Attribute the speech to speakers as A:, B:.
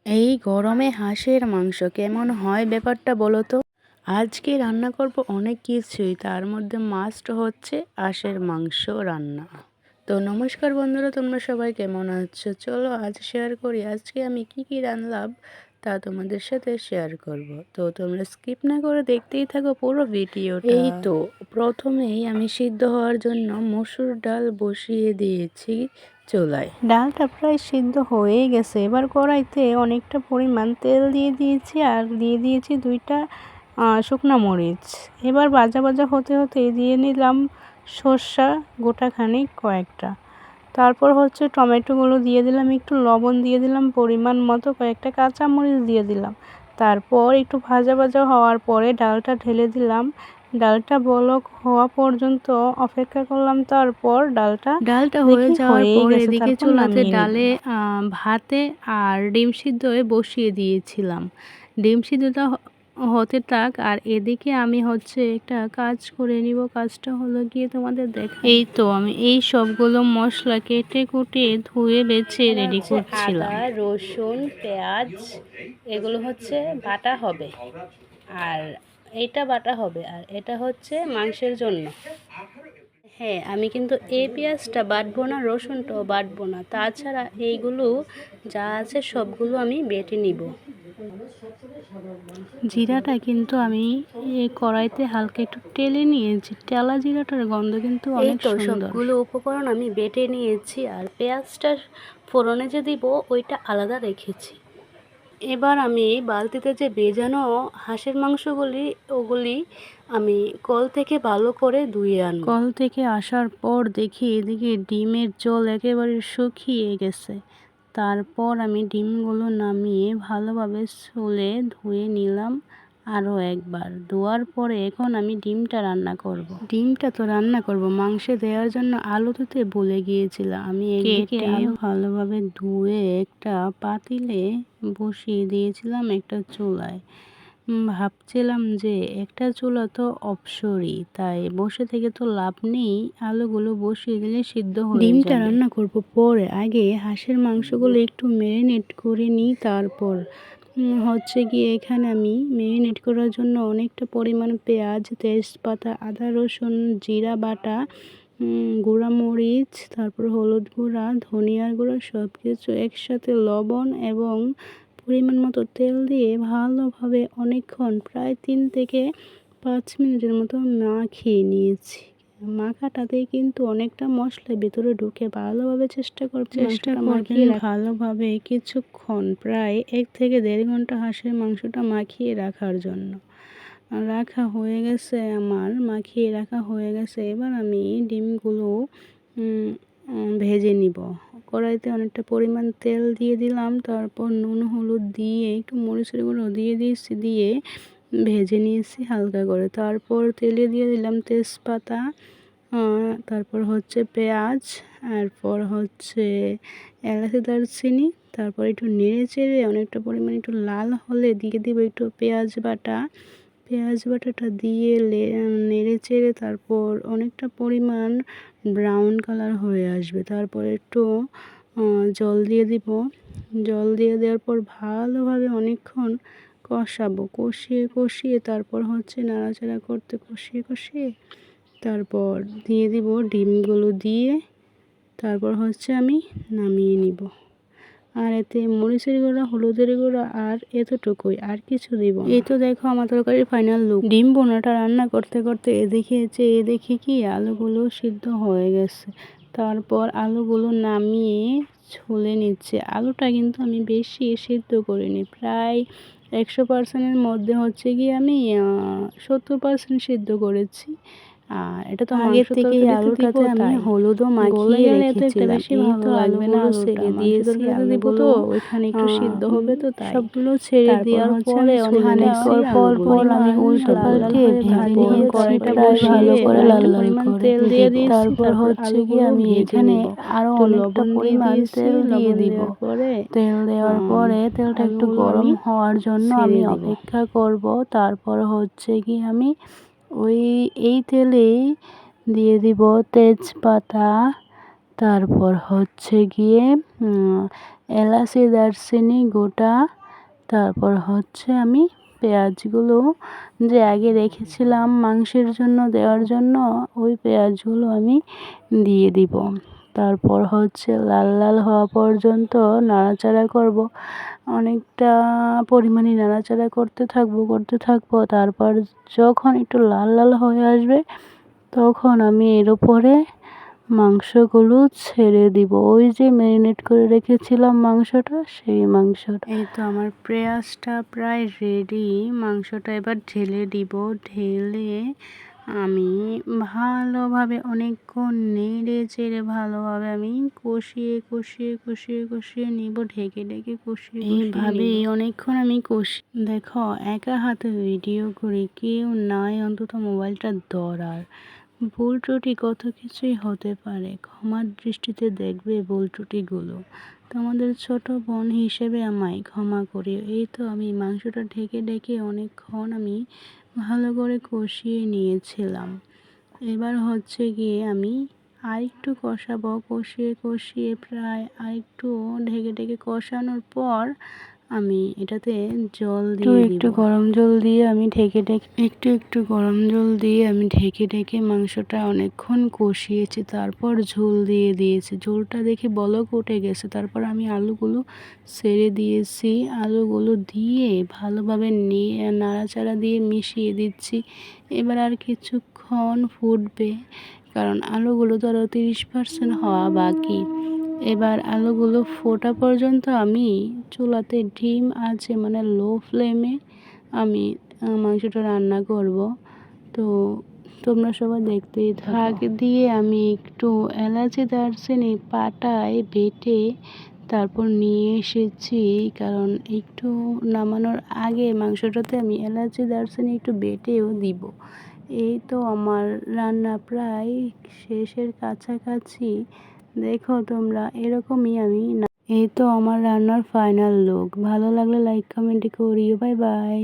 A: এই গরমে হাঁসের মাংস কেমন হয় ব্যাপারটা বলো তো। আজকে রান্না করব অনেক কিছুই, তার মধ্যে মাস্ট হচ্ছে হাঁসের মাংস রান্না। তো নমস্কার বন্ধুরা, তোমরা সবাই কেমন আছো? চলো আজ শেয়ার করি আজকে আমি কি রান্নাম তা তোমাদের সাথে শেয়ার করব। তো তোমরা স্কিপ না করে দেখতেই থাকো পুরো ভিডিওটা। এই তো প্রথমেই আমি সিদ্ধ হওয়ার জন্য মসুর ডাল বসিয়ে দিয়েছি চুলায়। ডালটা প্রায় সিদ্ধ হয়ে গেছে। এবার কড়াইতে অনেকটা পরিমাণ তেল দিয়ে দিয়েছি আর দিয়ে দিয়েছি 2টা শুকনো মরিচ। এবার ভাজা ভাজা হতে হতে দিয়ে নিলাম সর্ষা গোটা খানিক কয়েকটা। তারপর হচ্ছে টমেটোগুলো দিয়ে দিলাম, একটু লবণ দিয়ে দিলাম পরিমাণ মতো, কয়েকটা কাঁচামরিচ দিয়ে দিলাম। তারপর একটু ভাজা ভাজা হওয়ার পরে ডালটা ঢেলে দিলাম। ডালটা বলক হওয়া পর্যন্ত অপেক্ষা করলাম। তারপর ডালটা হয়ে যাওয়ার পরে এদিকে চুলাতে ডালে ভাতে আর ডিম সিদ্ধ বসিয়ে দিয়েছিলাম। ডিম সিদ্ধটা হতে থাক আর এদিকে আমি হচ্ছে একটা কাজ করে নিব। কাজটা হলো গিয়ে তোমাদের এই তো আমি এই সবগুলো মশলা কেটে কুটে ধুয়ে বেছে রেডি করছিলাম। আদা, রসুন, পেঁয়াজ এগুলো হচ্ছে বাটা হবে আর এটা বাটা হবে আর এটা হচ্ছে মাংসের জন্য। হ্যাঁ, আমি কিন্তু এই পেঁয়াজটা বাটবো না, রসুনটাও বাটবো না, তাছাড়া এইগুলো যা আছে সবগুলো আমি বেটে নিব। জিরাটা কিন্তু আমি এই কড়াইতে হালকা একটু টেলে নিয়েছি। টেলা জিরাটার গন্ধ কিন্তু অনেক সুন্দর। সবগুলো উপকরণ আমি বেটে নিয়েছি আর পেঁয়াজটা ফোড়নে যে দিব ওইটা আলাদা রেখেছি। এবার আমি বালতিতে যে ভেজানো হাঁসের মাংসগুলি ওগুলি আমি কল থেকে ভালো করে ধুয়ে আনব। কল থেকে আসার পর দেখি এদিকে ডিমের জল একেবারে শুকিয়ে গেছে। তারপর আমি ডিমগুলো নামিয়ে ভালোভাবে ছুলে ধুয়ে নিলাম আরও একবার। ধোয়ার পরে এখন আমি ডিমটা রান্না করব। ডিমটা তো রান্না করব, মাংসে দেওয়ার জন্য আলু দিতে ভুলে গিয়েছিলাম। আমি এদিকে আলু ভালোভাবে ধুয়ে একটা পাতিলে বসিয়ে দিয়েছিলাম একটা চুলায়। ভাবছিলাম যে একটা চুলা তো অপসরি, তাই বসে থেকে তো লাভ নেই, আলুগুলো বসিয়ে দিলে সিদ্ধ হয়ে যাবে। ডিমটা রান্না করব পরে, আগে হাঁসের মাংসগুলো একটু ম্যারিনেট করে নিই। তারপর হচ্ছে গিয়ে এখানে আমি ম্যারিনেট করার জন্য অনেকটা পরিমাণ পেঁয়াজ, তেজপাতা, আদা, রসুন, জিরা বাটা, গুঁড়া মরিচ, তারপর হলুদ গুঁড়া, ধনিয়ার গুঁড়া সব কিছু একসাথে লবণ এবং পরিমাণ মতো তেল দিয়ে ভালোভাবে অনেকক্ষণ প্রায় 3 থেকে 5 মিনিটের মতো মাখিয়ে নিয়েছি। মাখাটাতেই কিন্তু অনেকটা মশলা ভেতরে ঢুকে ভালোভাবে চেষ্টা করবেন ভালোভাবে কিছুক্ষণ প্রায় 1 থেকে 1.5 ঘন্টা হাঁসের মাংসটা মাখিয়ে রাখার জন্য। রাখা হয়ে গেছে, আমার মাখিয়ে রাখা হয়ে গেছে। এবার আমি ডিমগুলো ভেজে নিব। কড়াইতে অনেকটা পরিমাণ তেল দিয়ে দিলাম, তারপর নুন হলুদ দিয়ে একটু মরিচের গুঁড়ো দিয়ে দিয়েছি, দিয়ে ভেজে নিয়েছি হালকা করে। তারপর তেলে দিয়ে দিলাম তেজপাতা, তারপর হচ্ছে পেঁয়াজ, তারপর হচ্ছে এলাচি, দারচিনি। তারপর একটু নেড়ে চেড়ে অনেকটা পরিমাণ একটু লাল হলে দিয়ে দিব একটু পেঁয়াজ বাটাটা দিয়ে নেড়ে চেড়ে তারপর অনেকটা পরিমাণ ব্রাউন কালার হয়ে আসবে। তারপর একটু জল দিয়ে দিব। জল দিয়ে দেওয়ার পর ভালোভাবে অনেকক্ষণ কষাবো, কষিয়ে তারপর হচ্ছে নাড়াচাড়া করতে কষিয়ে তারপর দিয়ে দিব ডিমগুলো দিয়ে তারপর হচ্ছে আমি নামিয়ে নিব। আর এতে মরিচের গুঁড়া, হলুদের গুঁড়া আর এতটুকুই, আর কিছু দিব না। এই তো দেখো আমার তরকারির ফাইনাল লুক। ডিম বোনাটা রান্না করতে করতে দেখি কি আলুগুলো সিদ্ধ হয়ে গেছে। তারপর আলুগুলো নামিয়ে ছুলে নিচ্ছে। আলুটা কিন্তু আমি বেশি সিদ্ধ করিনি, প্রায় 100%-এর মধ্যে হচ্ছে কি আমি 70% সিদ্ধ করেছি। আর এটা তো আগের থেকে আলুটাতে আমি হলুদও মাখিয়ে রেখেছিলাম। বেশি ভালো লাগবে না, ছেড়ে দিয়েছি আলুগুলো ওইখানে একটু সিদ্ধ হবে, তো তাই সবগুলো ছেড়ে দেওয়ার পরে পর আমি উল্টো পাল্টে ভেজে নিয়ে কড়াইটা ভালো করে লাল করে তেল দিয়ে দিয়েছি। তারপর হচ্ছে কি আমি এখানে আরো অনেকটা পরিমাণ তেল দিয়ে দিব। তেল দেওয়ার পরে তেলটা একটু গরম হওয়ার জন্য আমি অপেক্ষা করব। তারপর হচ্ছে কি আমি এই তেলেই দিয়ে দিব তেজপাতা, তারপর হচ্ছে গিয়ে এলাচি দারচিনি গোটা, তারপর হচ্ছে আমি পেঁয়াজগুলো যে আগে রেখেছিলাম মাংসের জন্য দেওয়ার জন্য, ওই পেঁয়াজগুলো আমি দিয়ে দিব। তারপর হচ্ছে লাল লাল হওয়া পর্যন্ত নাড়াচাড়া করব, অনেকটা পরিমাণে নাড়াচাড়া করতে থাকবো। তারপর যখন একটু লাল লাল হয়ে আসবে তখন আমি এর উপরে মাংসগুলো ছেড়ে দিব, ওই যে ম্যারিনেট করে রেখেছিলাম মাংসটা, সেই মাংসটা। এই তো আমার পেঁয়াজটা প্রায় রেডি, মাংসটা এবার ঢেলে দিব। ঢেলে আমি ভালোভাবে অনেকক্ষণ নেড়ে চেড়ে ভালোভাবে আমি কষিয়ে নিব, ঢেকে কষিয়ে এইভাবেই অনেকক্ষণ আমি দেখো একা হাতে ভিডিও করি, কেউ নাই অন্তত মোবাইলটা ধরার। ভুল ত্রুটি কত কিছুই হতে পারে, ক্ষমার দৃষ্টিতে দেখবে ভুল ত্রুটিগুলো। তোমাদের ছোট বোন হিসেবে আমায় ক্ষমা করিও। এই তো আমি মাংসটা ঢেকে অনেকক্ষণ আমি ভালো করে কষিয়ে নিয়েছিলাম। এবার হচ্ছে গিয়ে আমি আরেকটু কষাবো, কষিয়ে প্রায় আরেকটু ঢেকে কষানোর পর আমি এটাতে জল দিয়ে একটু গরম জল দিয়ে আমি ঢেকে মাংসটা অনেকক্ষণ কষিয়েছি। তারপর ঝোল দিয়ে দিয়েছি, ঝোলটা দেখে বলক উঠে গেছে। তারপর আমি আলুগুলো ছেড়ে দিয়েছি, আলুগুলো দিয়ে ভালোভাবে নাড়াচাড়া দিয়ে মিশিয়ে দিচ্ছি। এবার আর কিছুক্ষণ ফুটবে, কারণ আলুগুলো তো আরও 30% হওয়া বাকি। এবার আলুগুলো ফোটা পর্যন্ত আমি চুলাতে ডিম আছে মানে লো ফ্লেমে আমি মাংসটা রান্না করব। তো তোমরা সবাই দেখতেই থাকো। দিয়ে আমি একটু এলাচি দারচিনি পাটায় বেটে তারপর নিয়ে এসেছি, কারণ একটু নামানোর আগে মাংসটাতে আমি এলাচি দারচিনি একটু বেটেও দিব। এই তো আমার রান্না প্রায় শেষের কাছাকাছি। দেখো তোমরা এরকমই এই তো আমার রান্নার ফাইনাল লুক। ভালো লাগলে লাইক কমেন্ট করিও। Bye bye.